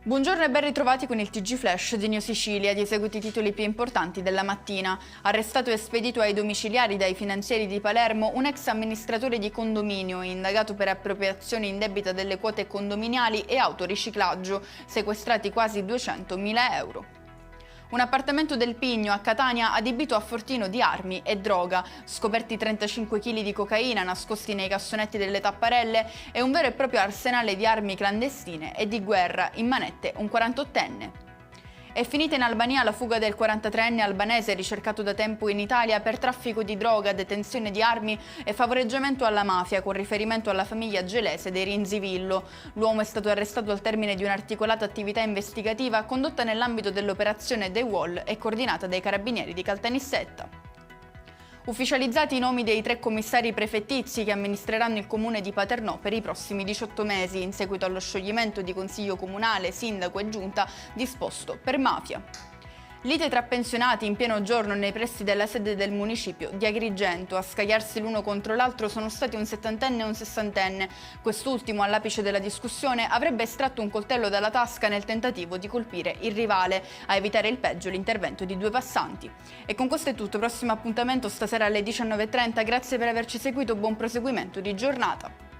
Buongiorno e ben ritrovati con il TG Flash di New Sicilia. Di seguito i titoli più importanti della mattina. Arrestato e spedito ai domiciliari dai finanzieri di Palermo un ex amministratore di condominio indagato per appropriazione indebita delle quote condominiali e autoriciclaggio, sequestrati quasi 200.000 euro. Un appartamento del Pigno a Catania adibito a fortino di armi e droga, scoperti 35 kg di cocaina nascosti nei cassonetti delle tapparelle e un vero e proprio arsenale di armi clandestine e di guerra, in manette un 48enne. È finita in Albania la fuga del 43enne albanese ricercato da tempo in Italia per traffico di droga, detenzione di armi e favoreggiamento alla mafia con riferimento alla famiglia gelese dei Rinzivillo. L'uomo è stato arrestato al termine di un'articolata attività investigativa condotta nell'ambito dell'operazione The Wall e coordinata dai carabinieri di Caltanissetta. Ufficializzati i nomi dei 3 commissari prefettizi che amministreranno il comune di Paternò per i prossimi 18 mesi, in seguito allo scioglimento di consiglio comunale, sindaco e giunta disposto per mafia. Lite tra pensionati in pieno giorno nei pressi della sede del municipio di Agrigento. A scagliarsi l'uno contro l'altro sono stati un 70enne e un 60enne. Quest'ultimo, all'apice della discussione, avrebbe estratto un coltello dalla tasca nel tentativo di colpire il rivale. A evitare il peggio l'intervento di 2 passanti. E con questo è tutto. Prossimo appuntamento stasera alle 19:30. Grazie per averci seguito. Buon proseguimento di giornata.